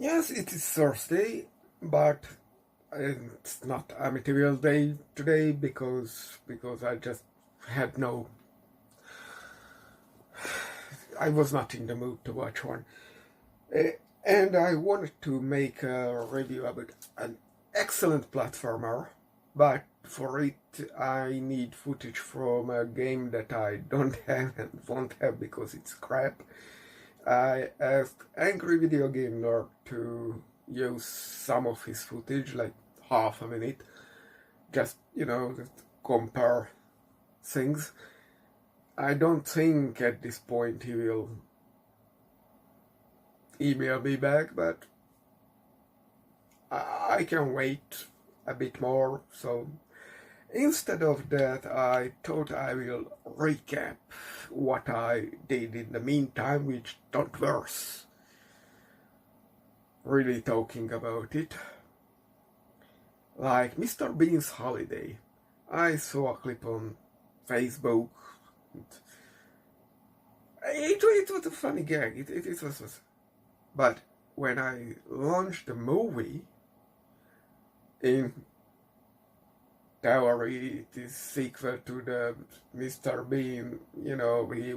Yes, it is Thursday, but it's not Amityville Day today because I just had no. I was not in the mood to watch one, and I wanted to make a review about an excellent platformer, but for it I need footage from a game that I don't have and won't have because it's crap. I asked Angry Video Game Nerd to use some of his footage, like half a minute, just compare things. I don't think at this point he will email me back, but I can wait a bit more. So instead of that, I thought I will recap what I did in the meantime, which don't worse. Really talking about it. Like Mr. Bean's holiday. I saw a clip on Facebook. It was a funny gag. It was. But when I launched the movie, in theory, it is sequel to the Mr. Bean. He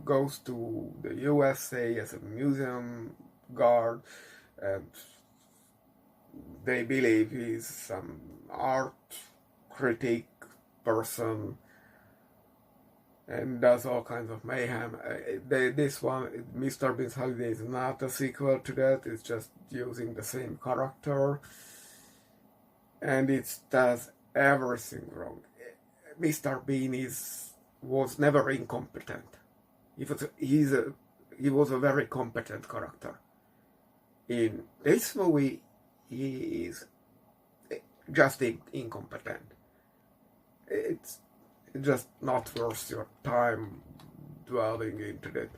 goes to the USA as a museum guard, and they believe he's some art critic person and does all kinds of mayhem. This one, Mr. Bean's Holiday, is not a sequel to that. It's just using the same character, and it does everything wrong. Mr. Bean was never incompetent. He was a very competent character. In this movie, he is just incompetent. It's just not worth your time dwelling into that.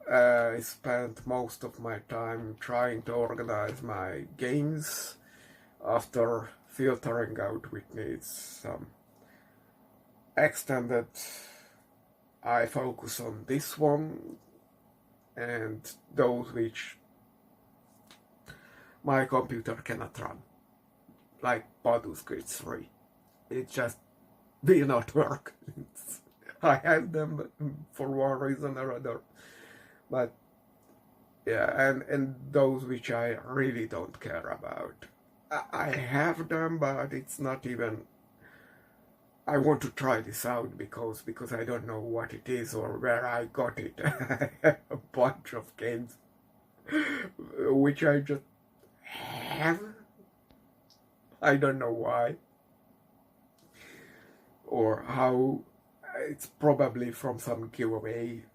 I spent most of my time trying to organize my games after filtering out which needs some extended. I focus on this one and those which my computer cannot run, like Baldur's Gate 3. It just will not work. I have them for one reason or other, but yeah, and those which I really don't care about. I have them, but it's not even. I want to try this out because I don't know what it is or where I got it. I have a bunch of games which I just have. I don't know why or how. It's probably from some giveaway.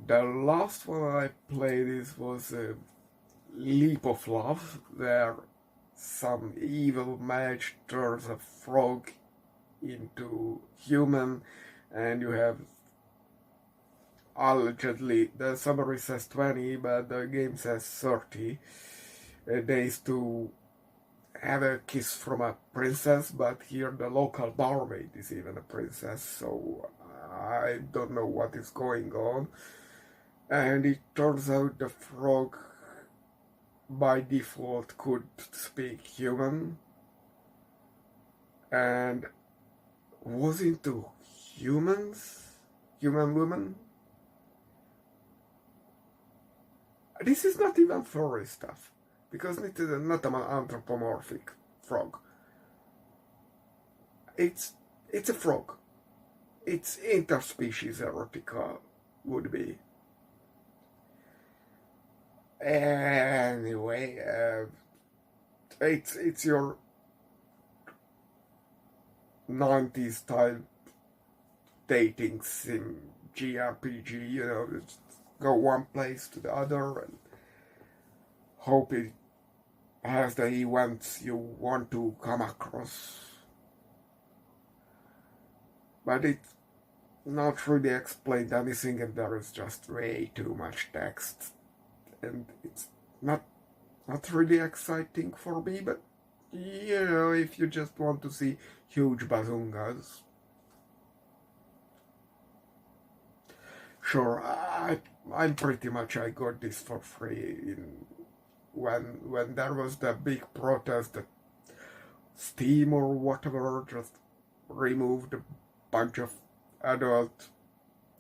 The last one I played was a Leap of Love, where some evil mage turns a frog into human, and you have allegedly, the summary says 20, but the game says 30 days to have a kiss from a princess, but here the local barmaid is even a princess, so I don't know what is going on. And it turns out the frog by default could speak human and was into human woman. This is not even furry stuff, because it is not an anthropomorphic frog. It's a frog. It's interspecies erotica would be. Anyway, it's your 90s style dating sim GRPG, just go one place to the other and hope it has the events you want to come across. But it's not really explained anything, and there is just way too much text. And it's not really exciting for me, but if you just want to see huge bazungas, sure, I I'm pretty much I got this for free in when there was the big protest that Steam or whatever just removed a bunch of adult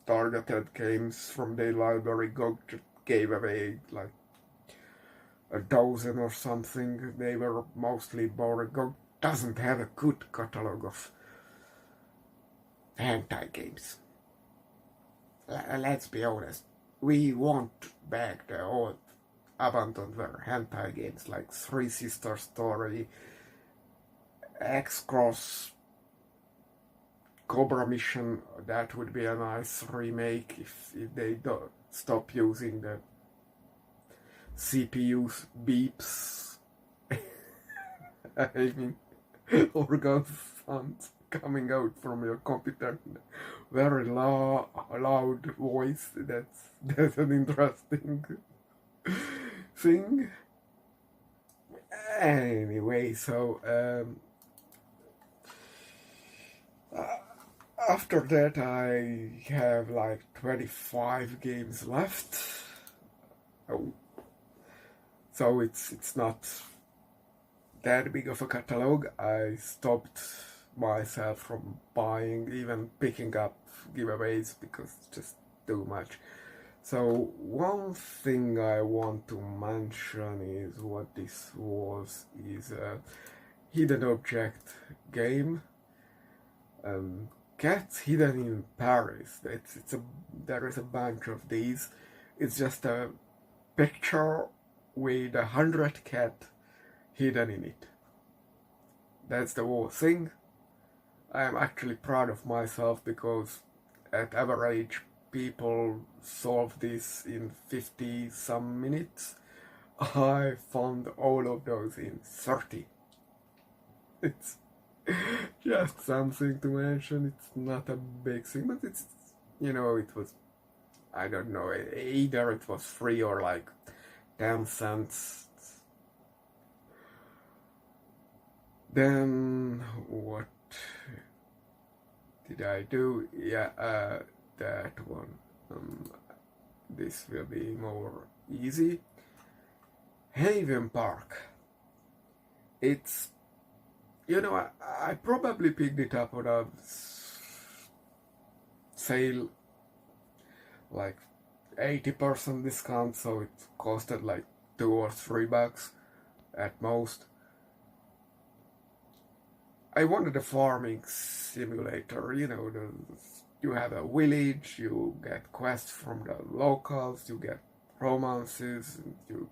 targeted games from their library. GOG just gave away like a dozen or something. They were mostly boring. GOG doesn't have a good catalog of hentai games. Let's be honest. We want back the old abandonware hentai games like Three Sisters Story, X-Cross, Cobra Mission. That would be a nice remake if they don't stop using the CPU's beeps. I mean, organ sounds coming out from your computer. Very loud voice. That's an interesting thing. Anyway, so after that I have like 25 games left. Oh. So it's not that big of a catalog. I stopped myself from buying, even picking up giveaways, because it's just too much. So one thing I want to mention is what this was, is a hidden object game. Cats Hidden in Paris. There is a bunch of these. It's just a picture with 100 cats hidden in it. That's the whole thing. I am actually proud of myself because at average people solve this in 50 some minutes. I found all of those in 30. It's just something to mention. It's not a big thing, but it's, it was, I don't know, either it was free or like 10 cents. Then what did I do? Yeah, that one. This will be more easy. Haven Park. It's, I probably picked it up on a sale, like 80% discount, so it costed like $2 or $3 at most. I wanted a farming simulator, you have a village, you get quests from the locals, you get romances, and you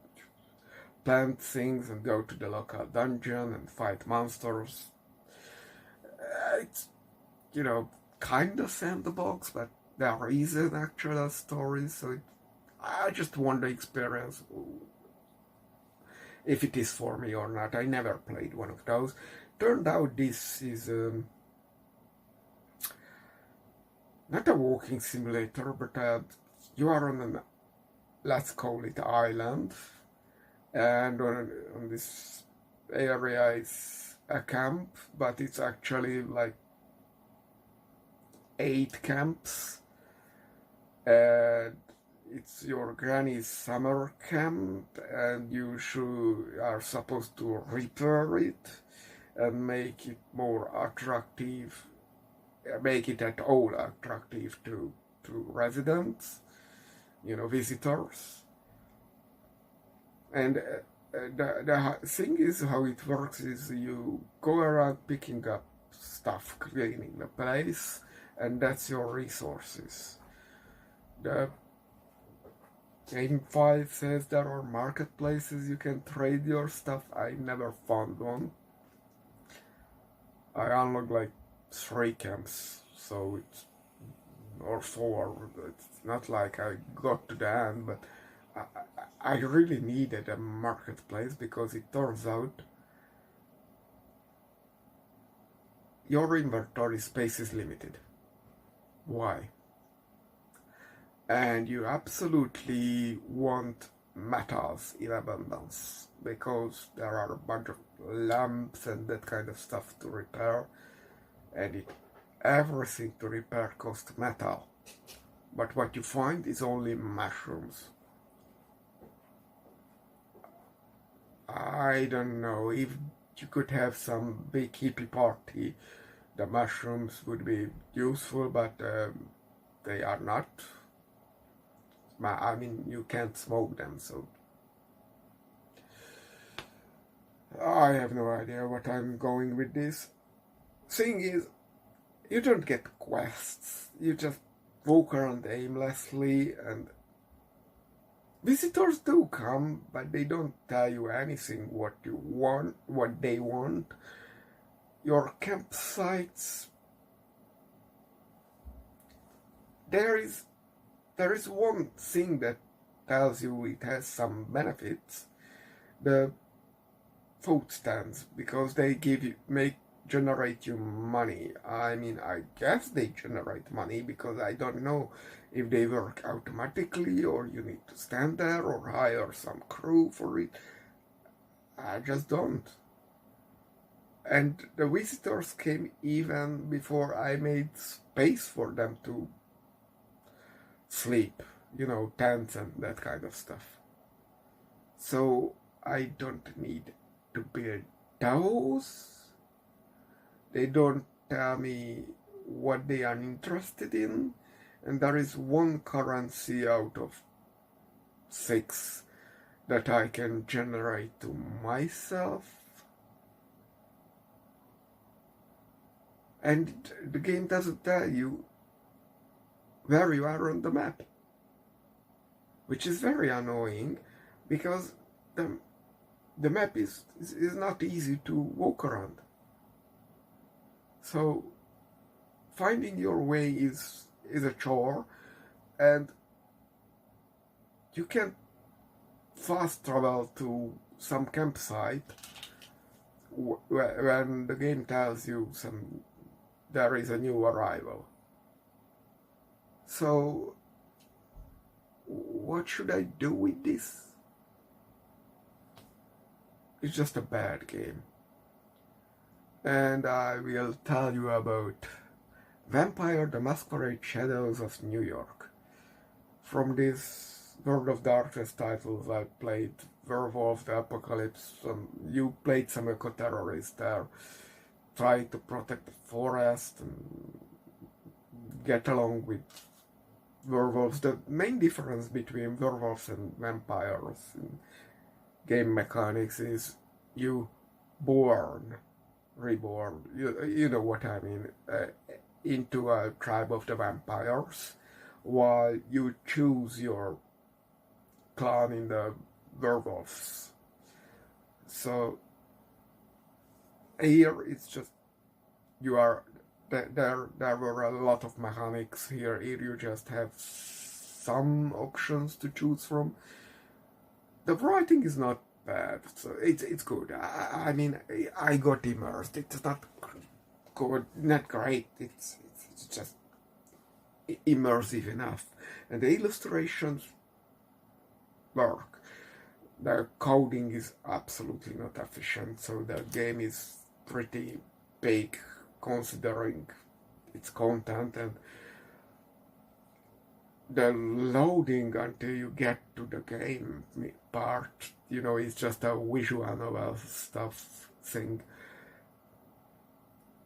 plant things and go to the local dungeon and fight monsters. It's, kind of sandbox, but there is an actual story, so I just want the experience, if it is for me or not. I never played one of those. Turned out this is not a walking simulator, but you are on an, let's call it, island, and on this area is a camp, but it's actually like 8 camps, and it's your granny's summer camp, and you are supposed to repair it and make it more attractive, make it at all attractive to residents, visitors. And the thing is, how it works is you go around picking up stuff, cleaning the place, and that's your resources. The game 5 says there are marketplaces you can trade your stuff. I never found one. I unlocked like 3 camps, so it's, or 4. It's not like I got to the end, but I really needed a marketplace, because it turns out your inventory space is limited. Why? And you absolutely want metals in abundance, because there are a bunch of lamps and that kind of stuff to repair, and everything to repair costs metal. but what you find is only mushrooms. I don't know, if you could have some big hippie party, the mushrooms would be useful, but they are not. I mean, you can't smoke them, so I have no idea what I'm going with this. Thing is, you don't get quests, you just walk around aimlessly, and visitors do come, but they don't tell you anything what you want, what they want. Your campsites, there is one thing that tells you it has some benefits: the food stands, because they generate you money. I mean, I guess they generate money, because I don't know if they work automatically or you need to stand there or hire some crew for it. I just don't. And the visitors came even before I made space for them to sleep, tents and that kind of stuff. So I don't need to build those. They don't tell me what they are interested in, and there is one currency out of 6 that I can generate to myself. And the game doesn't tell you where you are on the map, which is very annoying, because the map is not easy to walk around. So finding your way is a chore, and you can fast travel to some campsite when the game tells you there is a new arrival. So what should I do with this? It's just a bad game. And I will tell you about Vampire the Masquerade Shadows of New York. From this World of Darkness titles, I played Werewolf the Apocalypse. You played some eco-terrorists there, tried to protect the forest and get along with werewolves. The main difference between werewolves and vampires in game mechanics is you reborn, you know what I mean, into a tribe of the vampires, while you choose your clan in the werewolves. So here it's just there were a lot of mechanics. Here you just have some options to choose from. The writing is not bad, so it's good. I mean, I got immersed. It's not good, not great. It's just immersive enough, and the illustrations work. The coding is absolutely not efficient, so the game is pretty big considering its content, and the loading until you get to the game part, is just a visual novel stuff thing.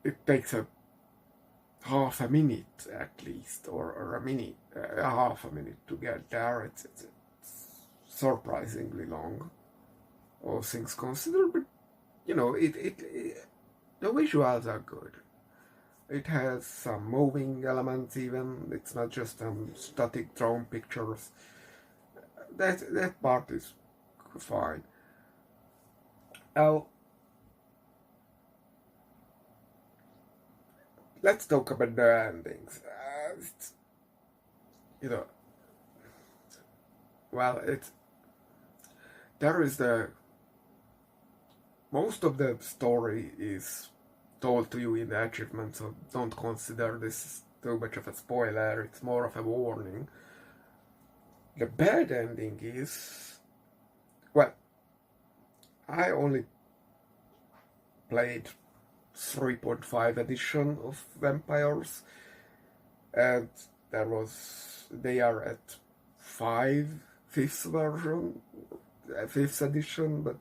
It takes half a minute at least, or half a minute to get there. It's surprisingly long, all things considered, but the visuals are good. It has some moving elements even. It's not just static drawn pictures. That part is fine. Now, let's talk about the endings. There is most of the story is told to you in the achievement, so don't consider this too much of a spoiler. It's more of a warning. The bad ending is, I only played 3.5 edition of Vampires, and they are at fifth version, fifth edition, but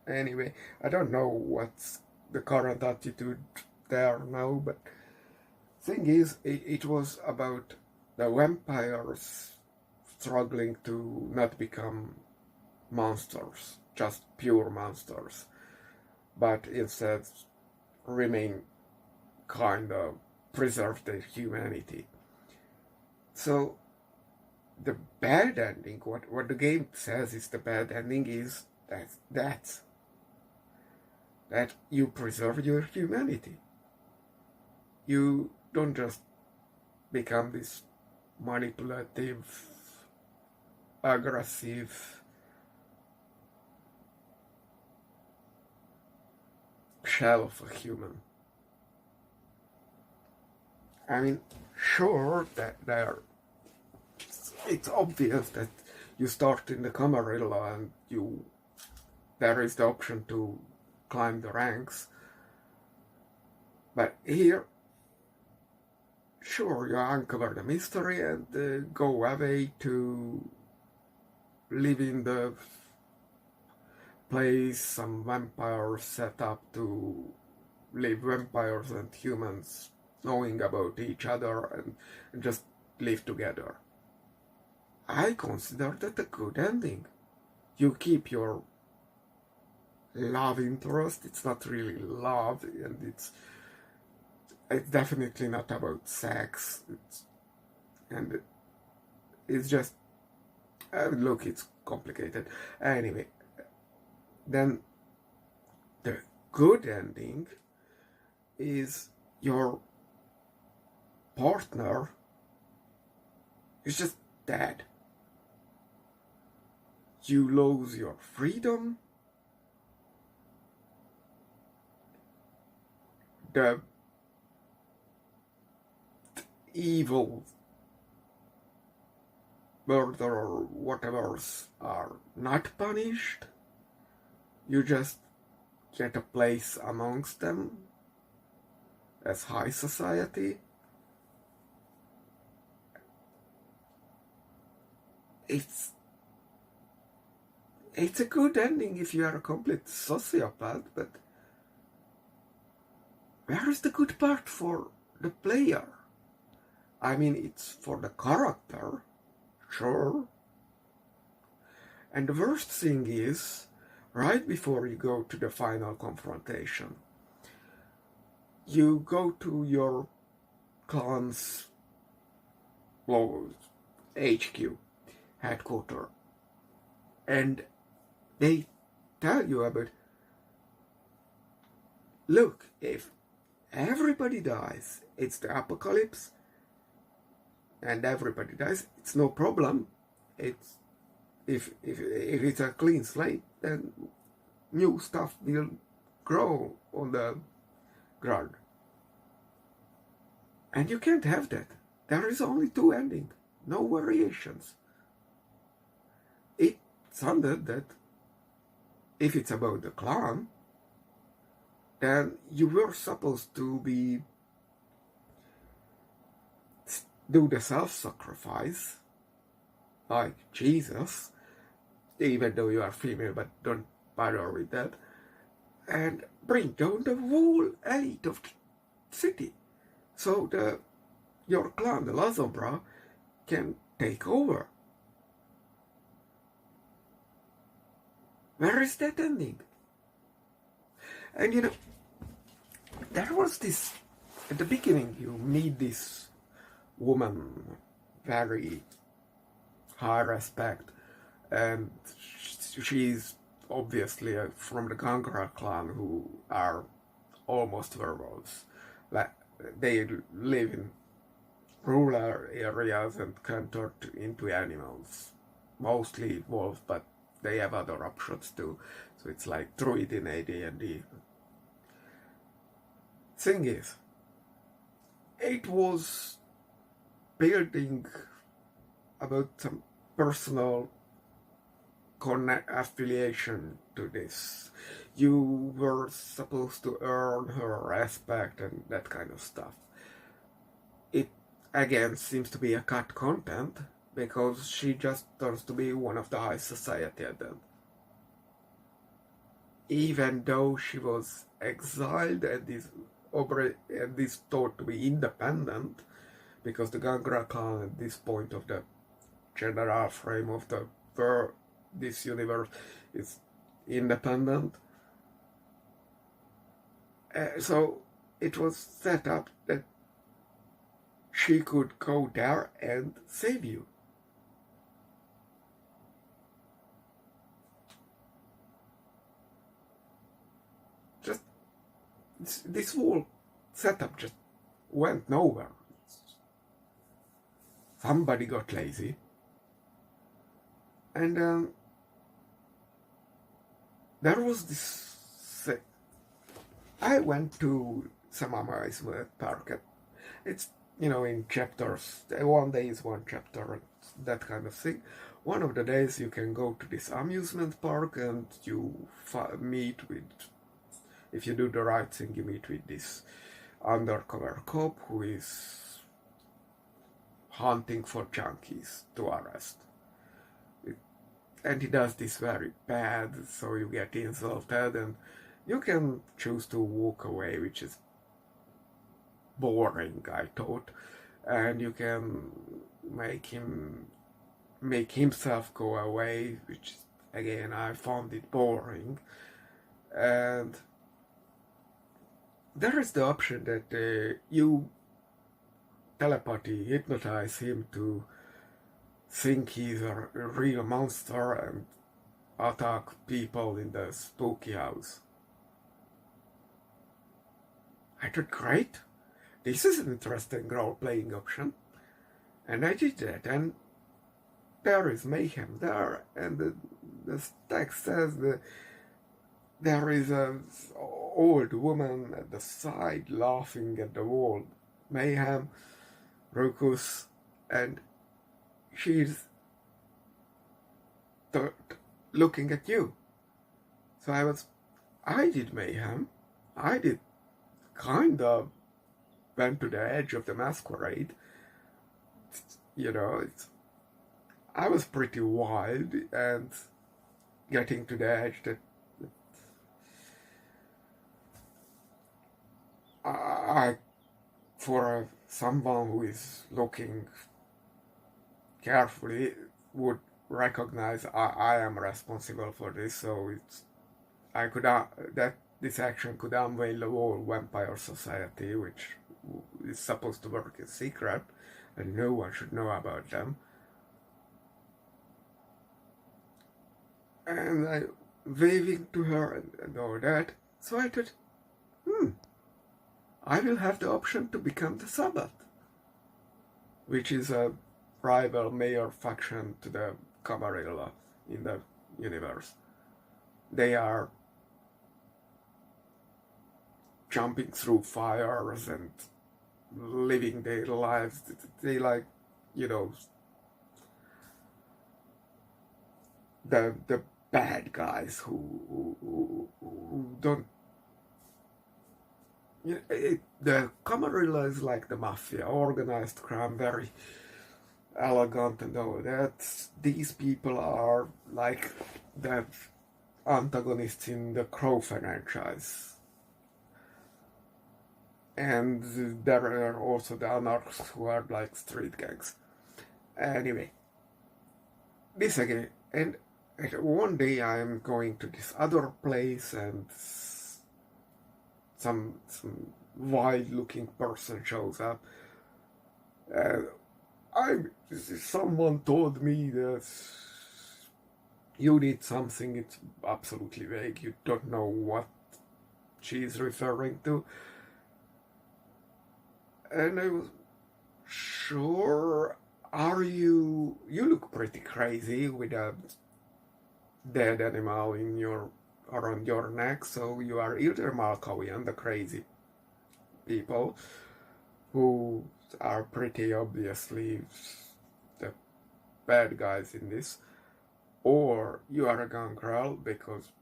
anyway, I don't know what's the current attitude there now, but thing is, it was about the vampires struggling to not become monsters, just pure monsters, but instead remain kind of preserve their humanity. So the bad ending, what the game says is the bad ending is that you preserve your humanity. You don't just become this manipulative, aggressive shell of a human. I mean, sure that it's obvious that you start in the Camarilla and there is the option to climb the ranks, but here, sure, you uncover the mystery and go away to live in the place some vampires set up to live, vampires and humans knowing about each other and just live together. I consider that a good ending. You keep your love interest. It's not really love, and it's definitely not about sex. It's just look, it's complicated. Anyway, then the good ending is your partner is just dead. You lose your freedom. The evil murder or whatevers are not punished. You just get a place amongst them as high society. It's a good ending if you are a complete sociopath, but where is the good part for the player? I mean, it's for the character, sure. And the worst thing is, right before you go to the final confrontation, you go to your clan's HQ, headquarters, and they tell you about, look, if everybody dies, it's the apocalypse, and everybody dies, it's no problem. It's if it's a clean slate, then new stuff will grow on the ground. And you can't have that. There is only two endings, no variations. It sounded that if it's about the clan, then you were supposed to do the self-sacrifice, like Jesus, even though you are female, but don't bother with that, and bring down the whole elite of the city, so your clan, the Lazombra, can take over. Where is that ending? And you know, there was this, at the beginning you meet this woman, very high respect, and she's obviously from the Gangra clan, who are almost werewolves. Like, they live in rural areas and can turn into animals, mostly wolves, but they have other options too. So it's like druid in AD&D. Thing is, it was building about some personal affiliation to this. You were supposed to earn her respect and that kind of stuff. again seems to be a cut content, because she just turns to be one of the high society at them. Even though she was exiled and is thought to be independent, because the Gangra clan at this point of the general frame of this universe is independent. So it was set up that she could go there and save you. Just this whole setup just went nowhere. Somebody got lazy, and there was this. I went to some amusement park. It's, in chapters. One day is one chapter, that kind of thing. One of the days you can go to this amusement park and you meet with, if you do the right thing, you meet with this undercover cop who is hunting for junkies to arrest. And he does this very bad, so you get insulted, and you can choose to walk away, which is boring, I thought, and you can make himself go away, which again I found it boring. And there is the option that you telepathy hypnotize him to think he's a real monster and attack people in the spooky house. I thought, great, this is an interesting role-playing option, and I did that, and there is mayhem there, and the text says that there is an old woman at the side laughing at the wall. Mayhem, ruckus, and she's looking at you. So I did mayhem, I did kind of went to the edge of the masquerade. I was pretty wild and getting to the edge that I for someone who is looking carefully would recognize I am responsible for this, so this action could unveil the whole vampire society, which is supposed to work in secret, and no one should know about them. And I waving to her and all that, so I thought, I will have the option to become the Sabbath, which is a rival mayor faction to the Camarilla in the universe. They are jumping through fires and living their lives. They the bad guys who don't. The Camarilla is like the mafia, organized crime, very elegant and all that. These people are like the antagonists in the Crow franchise. And there are also the anarchists who are like street gangs. Anyway, this again, and one day I am going to this other place, and some wild-looking person shows up. Someone told me that you need something. It's absolutely vague. You don't know what she's referring to. And I was, sure, you look pretty crazy with a dead animal around your neck, so you are either Malkavian, the crazy people, who are pretty obviously the bad guys in this, or you are a gangrel because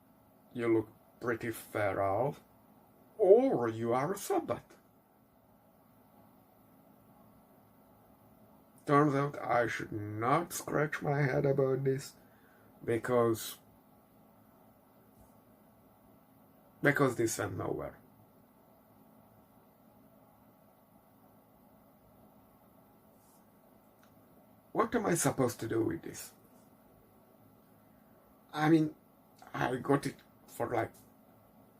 you look pretty feral, or you are a Sabbath. turns out I should not scratch my head about this because this went nowhere. What am I supposed to do with this? I mean, I got it for like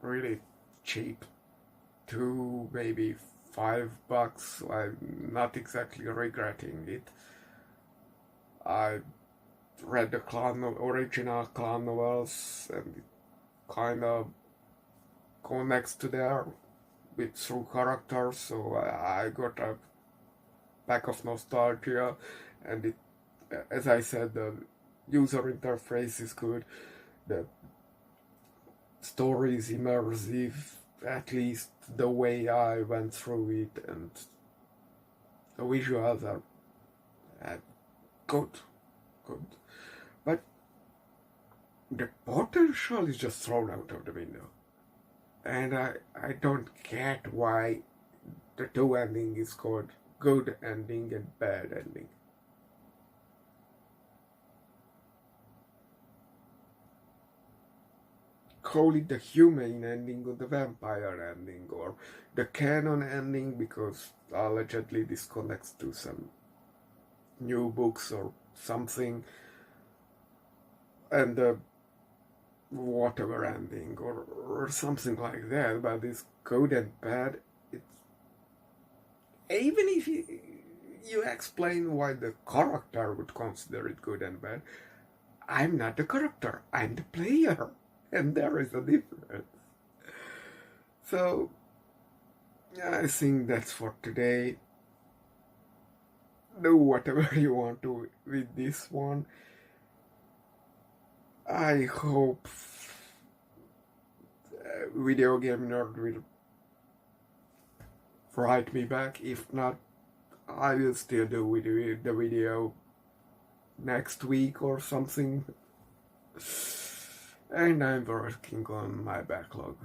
really cheap, maybe $5. I'm not exactly regretting it. I read the original clan novels, and it kind of connects to there through characters, so I got a pack of nostalgia, and it, as I said, the user interface is good, the story is immersive, at least the way I went through it, and the visuals are good. But the potential is just thrown out of the window. And I don't get why the two ending is called good ending and bad ending. Call it the humane ending or the vampire ending or the canon ending, because allegedly this connects to some new books or something, and the whatever ending or something like that. But it's good and bad. It's even if you explain why the character would consider it good and bad, I'm not the character, I'm the player, and there is a difference. So I think that's for today. Do whatever you want to with this one. I hope Video Game Nerd will write me back. If not, I will still do the video next week or something. And I'm working on my backlog.